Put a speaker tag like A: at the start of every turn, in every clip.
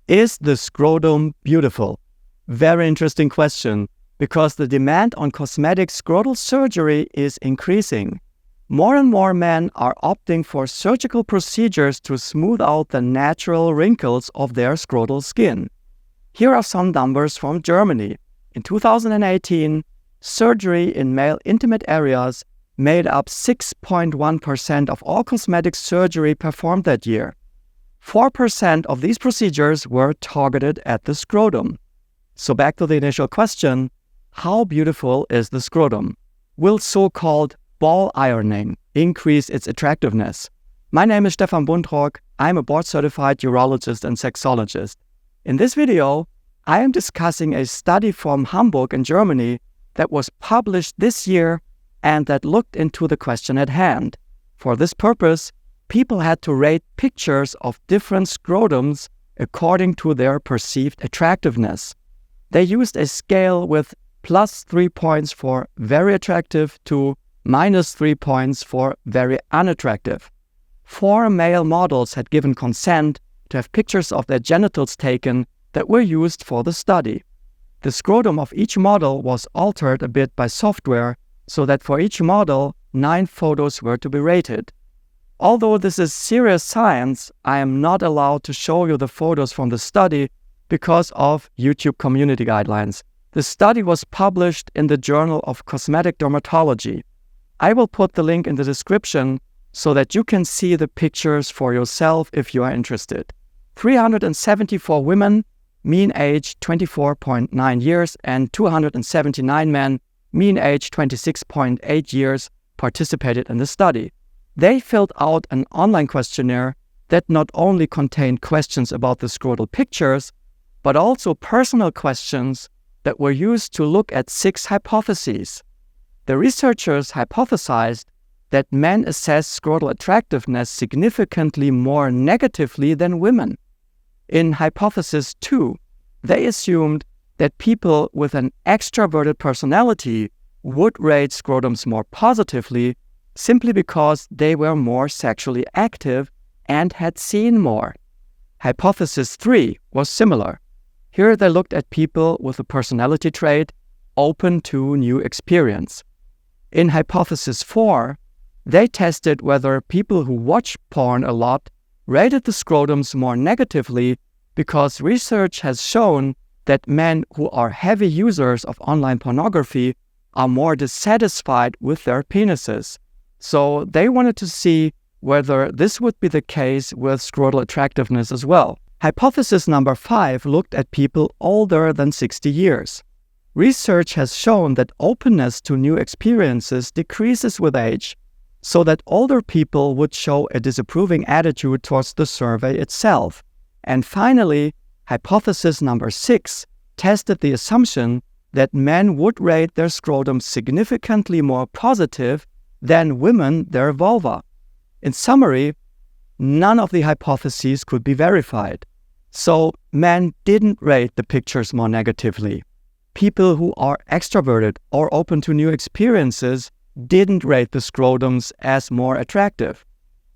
A: Is the scrotum beautiful? Very interesting question, because the demand on cosmetic scrotal surgery is increasing. More and more men are opting for surgical procedures to smooth out the natural wrinkles of their scrotal skin. Here are some numbers from Germany. In 2018, surgery in male intimate areas made up 6.1% of all cosmetic surgery performed that year. 4% of these procedures were targeted at the scrotum. So back to the initial question, how beautiful is the scrotum? Will so-called ball ironing increase its attractiveness? My name is Stefan Buntrock. I'm a board-certified urologist and sexologist. In this video, I am discussing a study from Hamburg in Germany that was published this year and that looked into the question at hand. For this purpose, people had to rate pictures of different scrotums according to their perceived attractiveness. They used a scale with +3 points for very attractive to -3 points for very unattractive. 4 male models had given consent to have pictures of their genitals taken that were used for the study. The scrotum of each model was altered a bit by software so that for each model, 9 photos were to be rated. Although this is serious science, I am not allowed to show you the photos from the study because of YouTube community guidelines. The study was published in the Journal of Cosmetic Dermatology. I will put the link in the description so that you can see the pictures for yourself if you are interested. 374 women, mean age 24.9 years, and 279 men, mean age 26.8 years, participated in the study. They filled out an online questionnaire that not only contained questions about the scrotal pictures, but also personal questions that were used to look at 6 hypotheses. The researchers hypothesized that men assess scrotal attractiveness significantly more negatively than women. In hypothesis 2, they assumed that people with an extroverted personality would rate scrotums more positively simply because they were more sexually active and had seen more. Hypothesis 3 was similar. Here they looked at people with a personality trait open to new experience. In hypothesis 4, they tested whether people who watch porn a lot rated the scrotums more negatively because research has shown that men who are heavy users of online pornography are more dissatisfied with their penises. So they wanted to see whether this would be the case with scrotal attractiveness as well. Hypothesis number 5 looked at people older than 60 years. Research has shown that openness to new experiences decreases with age, so that older people would show a disapproving attitude towards the survey itself. And finally, hypothesis number 6 tested the assumption that men would rate their scrotum significantly more positive than women their vulva. In summary, none of the hypotheses could be verified. So men didn't rate the pictures more negatively. People who are extroverted or open to new experiences didn't rate the scrotums as more attractive.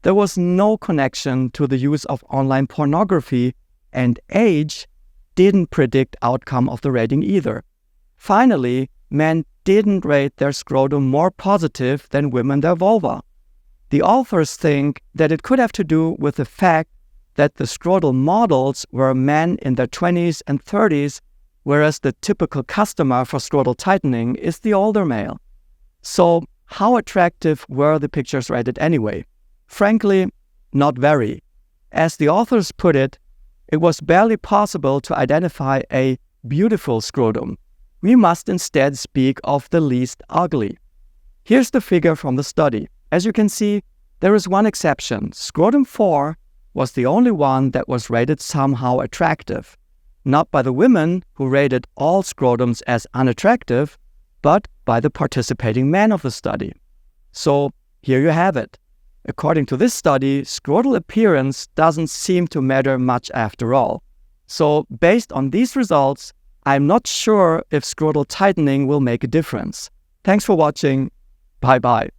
A: There was no connection to the use of online pornography, and age didn't predict outcome of the rating either. Finally, men didn't rate their scrotum more positive than women their vulva. The authors think that it could have to do with the fact that the scrotal models were men in their 20s and 30s, whereas the typical customer for scrotal tightening is the older male. So, how attractive were the pictures rated anyway? Frankly, not very. As the authors put it, it was barely possible to identify a beautiful scrotum. We must instead speak of the least ugly. Here's the figure from the study. As you can see, there is one exception. Scrotum 4 was the only one that was rated somehow attractive. Not by the women who rated all scrotums as unattractive, but by the participating men of the study. So here you have it. According to this study, scrotal appearance doesn't seem to matter much after all. So based on these results, I'm not sure if scrotal tightening will make a difference. Thanks for watching. Bye-bye.